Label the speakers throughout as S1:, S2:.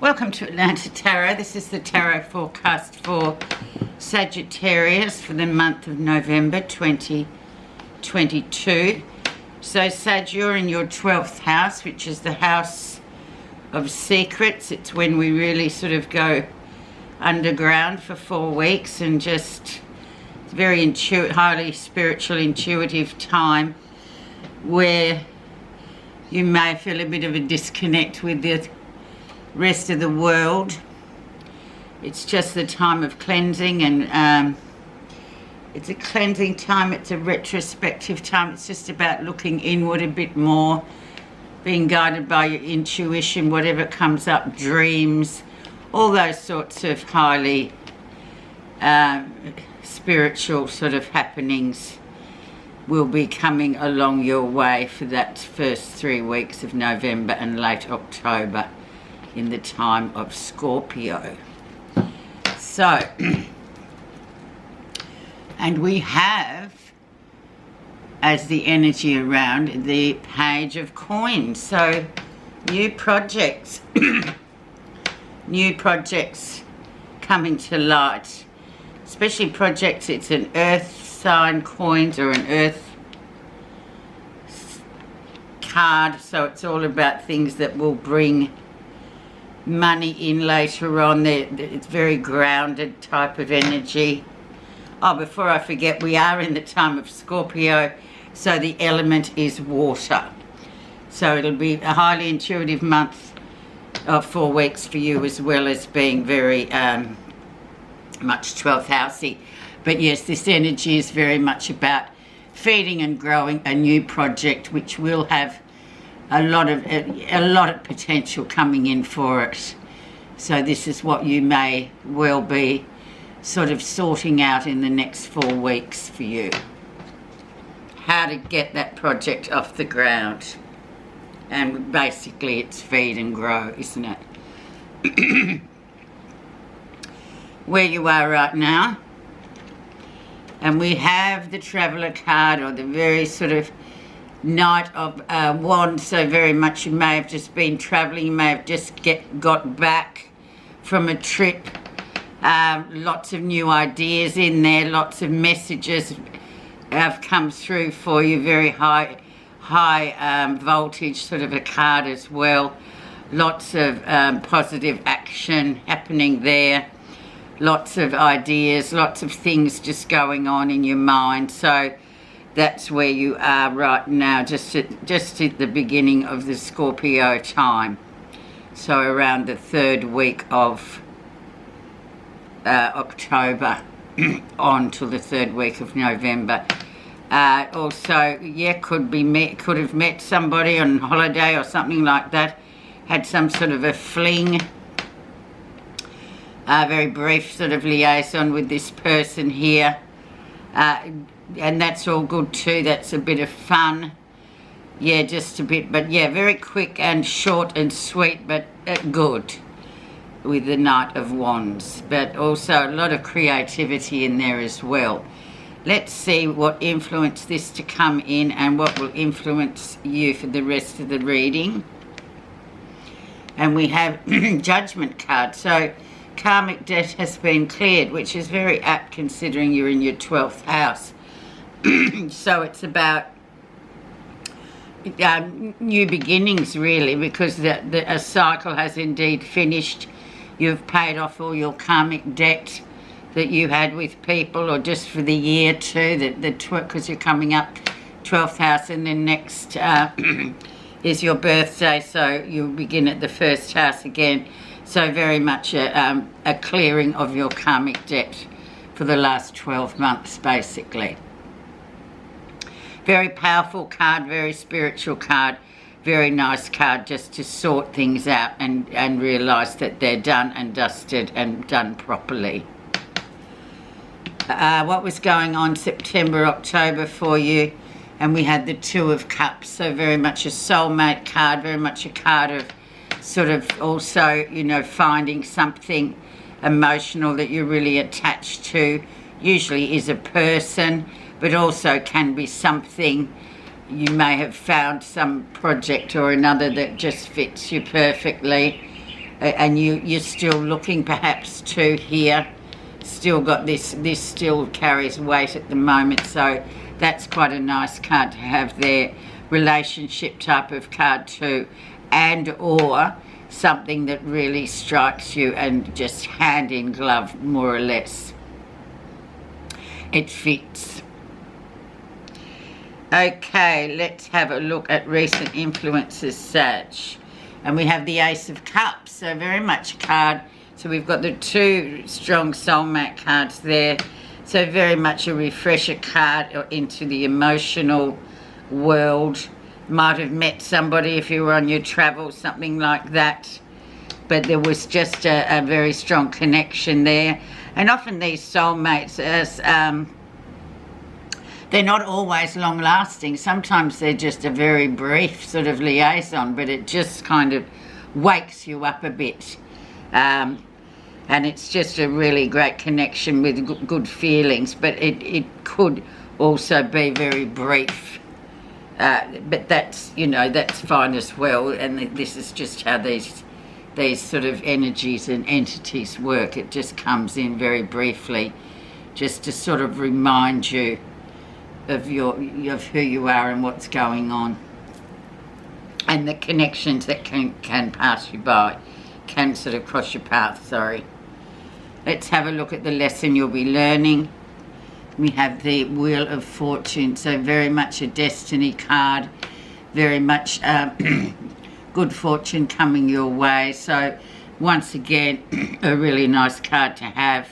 S1: Welcome to Atlanta Tarot. This is the tarot forecast for Sagittarius for the month of November 2022. So Sag, you're in your 12th house, which is the house of secrets. It's when we really sort of go underground for 4 weeks and just very highly spiritual, intuitive time where you may feel a bit of a disconnect with the rest of the world. It's just the time of cleansing, and it's a cleansing time, it's a retrospective time. It's just about looking inward a bit more, being guided by your intuition, whatever comes up, dreams, all those sorts of highly spiritual sort of happenings will be coming along your way for that first 3 weeks of November and late October in the time of Scorpio. So, and we have, as the energy around, the Page of Coins. So, new projects, new projects coming to light, especially projects, it's an earth sign coins or an earth card, so it's all about things that will bring money in later on. It's very grounded type of energy. Oh, before I forget, we are in the time of Scorpio, so the element is water. So it'll be a highly intuitive month of 4 weeks for you, as well as being very much 12th housey. But yes, this energy is very much about feeding and growing a new project, which will have a lot of potential coming in for it. So this is what you may well be sort of sorting out in the next 4 weeks for you. How to get that project off the ground. And basically it's feed and grow, isn't it? Where you are right now. And we have the Traveller card, or the very sort of Knight of Wands. So very much you may have just been travelling, you may have just got back from a trip. Lots of new ideas in there, lots of messages have come through for you, very high voltage sort of a card as well. Lots of positive action happening there. Lots of ideas, lots of things just going on in your mind. So that's where you are right now, just at the beginning of the Scorpio time. So around the 3rd week of October on till the 3rd week of November. Also, yeah, could have met somebody on holiday or something like that. Had some sort of a fling. Very brief sort of liaison with this person here. And that's all good too. That's a bit of fun. Yeah, just a bit. But yeah, very quick and short and sweet, but good with the Knight of Wands. But also a lot of creativity in there as well. Let's see what influenced this to come in and what will influence you for the rest of the reading. And we have Judgment card. So karmic debt has been cleared, which is very apt considering you're in your 12th house. So it's about new beginnings, really, because a cycle has indeed finished. You've paid off all your karmic debt that you had with people, or just for the year too, because you're coming up 12th house, and then next is your birthday, so you'll begin at the 1st house again. So very much a clearing of your karmic debt for the last 12 months, basically. Very powerful card, very spiritual card, very nice card just to sort things out and realise that they're done and dusted and done properly. What was going on September, October for you? And we had the Two of Cups, so very much a soulmate card, very much a card of sort of also, you know, finding something emotional that you're really attached to. Usually is a person, but also can be something. You may have found some project or another that just fits you perfectly. and you're still looking perhaps to here, still got this still carries weight at the moment, so that's quite a nice card to have there. Relationship type of card too, and or something that really strikes you and just hand in glove, more or less. It fits. Okay, let's have a look at recent influences, Sag. And we have the Ace of Cups, so very much a card. So we've got the two strong soulmate cards there. So very much a refresher card into the emotional world. Might have met somebody if you were on your travels, something like that. But there was just a very strong connection there. And often these soulmates, they're not always long-lasting. Sometimes they're just a very brief sort of liaison, but it just kind of wakes you up a bit. And it's just a really great connection with good feelings, but it could also be very brief. But that's, you know, that's fine as well. And this is just how these sort of energies and entities work. It just comes in very briefly, just to sort of remind you of who you are and what's going on, and the connections that can pass you by, can sort of cross your path. Sorry. Let's have a look at the lesson you'll be learning. We have the Wheel of Fortune, so very much a destiny card, very much good fortune coming your way. So once again, a really nice card to have.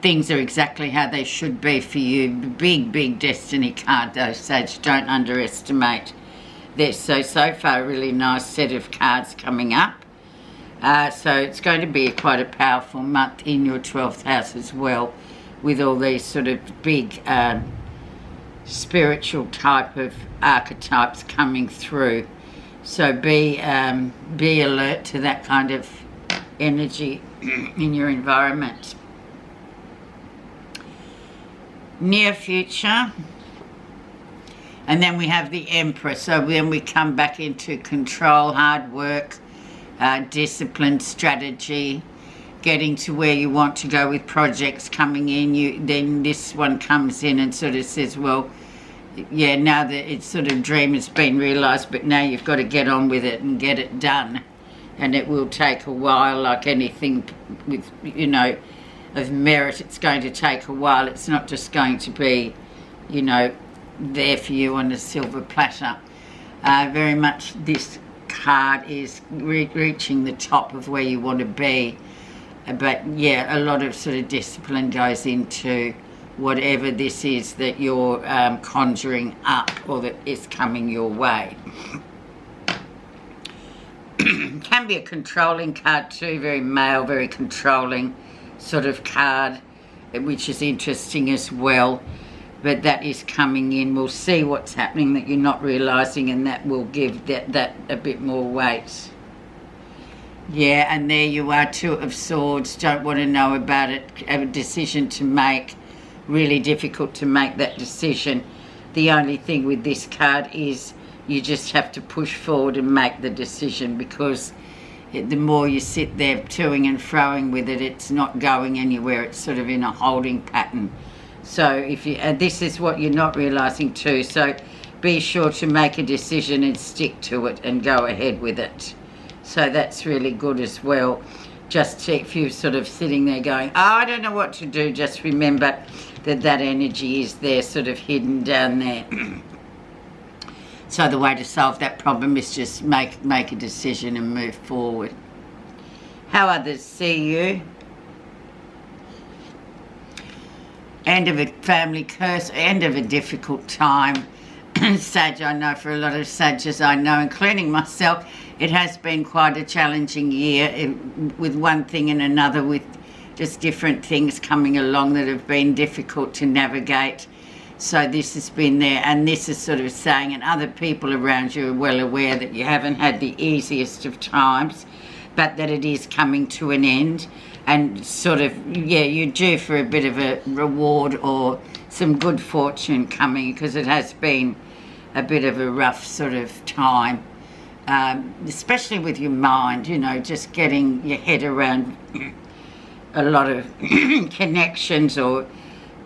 S1: Things are exactly how they should be for you. Big destiny card though, Sag, don't underestimate this. So far a really nice set of cards coming up. So it's going to be quite a powerful month in your 12th house as well, with all these sort of big spiritual type of archetypes coming through. So be alert to that kind of energy in your environment. Near future, and then we have the Emperor. So then we come back into control, hard work, discipline, strategy, getting to where you want to go with projects coming in. Then this one comes in and sort of says, well, yeah, now that it's sort of dream has been realised, but now you've got to get on with it and get it done. And it will take a while, like anything with, you know, of merit. It's going to take a while. It's not just going to be, you know, there for you on a silver platter. Very much this card is reaching the top of where you want to be. But yeah, a lot of sort of discipline goes into whatever this is that you're conjuring up or that is coming your way. Can be a controlling card too, very male, very controlling sort of card, which is interesting as well. But that is coming in. We'll see what's happening that you're not realising, and that will give that a bit more weight. Yeah, and there you are, Two of Swords. Don't want to know about it. Have a decision to make. Really difficult to make that decision. The only thing with this card is you just have to push forward and make the decision, because the more you sit there toing and froing with it, it's not going anywhere. It's sort of in a holding pattern. So if you, this is what you're not realising too. So be sure to make a decision and stick to it and go ahead with it. So that's really good as well. Just if you're sort of sitting there going, oh, I don't know what to do, just remember that energy is there, sort of hidden down there. So the way to solve that problem is just make a decision and move forward. How others see you. End of a family curse, end of a difficult time. Sag, I know for a lot of Sages I know, including myself, it has been quite a challenging year with one thing and another, with just different things coming along that have been difficult to navigate. So this has been there, and this is sort of saying, and other people around you are well aware that you haven't had the easiest of times, but that it is coming to an end. And sort of, yeah, you're due for a bit of a reward or some good fortune coming, because it has been a bit of a rough sort of time. especially with your mind, you know, just getting your head around a lot of connections or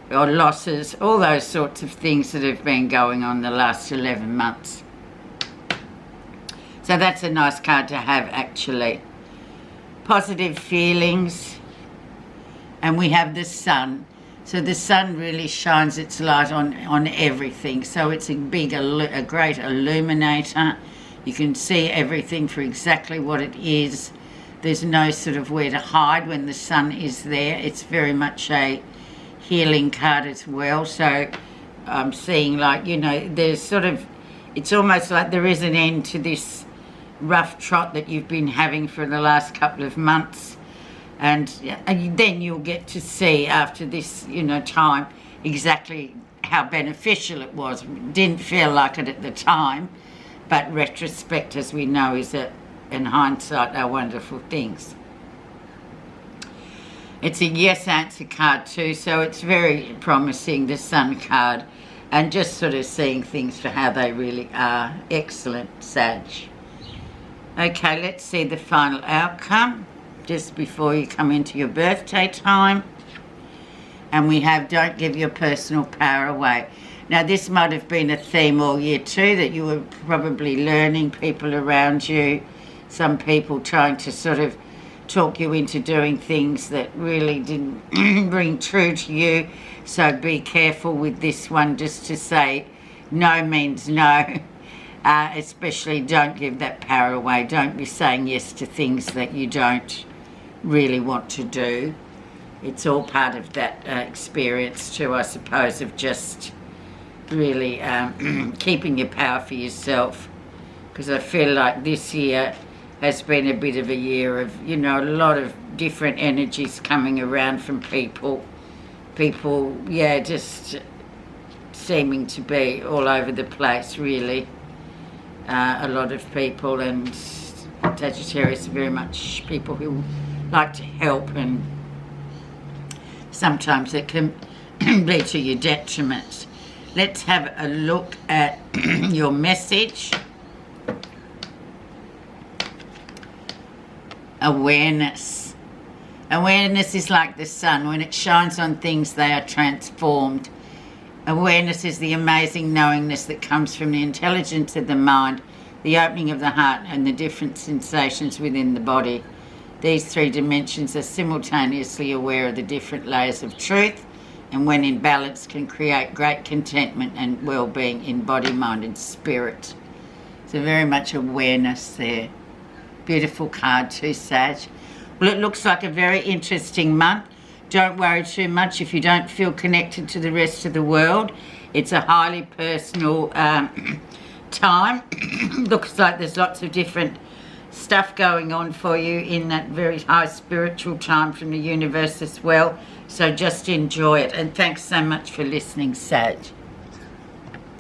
S1: losses, all those sorts of things that have been going on the last 11 months. So that's a nice card to have, actually. Positive feelings. And we have the sun. So the sun really shines its light on everything. So it's a great illuminator. You can see everything for exactly what it is. There's no sort of where to hide when the sun is there. It's very much a healing card as well. So I'm seeing, like, you know, there's sort of, it's almost like there is an end to this rough trot that you've been having for the last couple of months. And then you'll get to see after this, you know, time exactly how beneficial it was. Didn't feel like it at the time, but retrospect, as we know, is that in hindsight are wonderful things. It's a yes answer card too, so it's very promising, the sun card, and just sort of seeing things for how they really are. Excellent, Sag. Okay, let's see the final outcome just before you come into your birthday time. And we have don't give your personal power away. Now, this might have been a theme all year too, that you were probably learning, people around you, some people trying to sort of talk you into doing things that really didn't ring true to you. So be careful with this one, just to say no means no. Especially don't give that power away. Don't be saying yes to things that you don't really want to do. It's all part of that experience too, I suppose, of just really keeping your power for yourself. Because I feel like this year has been a bit of a year of, you know, a lot of different energies coming around from people, yeah, just seeming to be all over the place, really. A lot of people, and Sagittarius are very much people who like to help, and sometimes it can be to your detriment. Let's have a look at your message. Awareness. Awareness is like the sun. When it shines on things, they are transformed. Awareness is the amazing knowingness that comes from the intelligence of the mind, the opening of the heart, and the different sensations within the body. These three dimensions are simultaneously aware of the different layers of truth, and when in balance can create great contentment and well-being in body, mind and spirit. So very much awareness there. Beautiful card too, Sag. Well, it looks like a very interesting month. Don't worry too much if you don't feel connected to the rest of the world. It's a highly personal time. Looks like there's lots of different stuff going on for you in that very high spiritual time from the universe as well. So just enjoy it. And thanks so much for listening, Sag.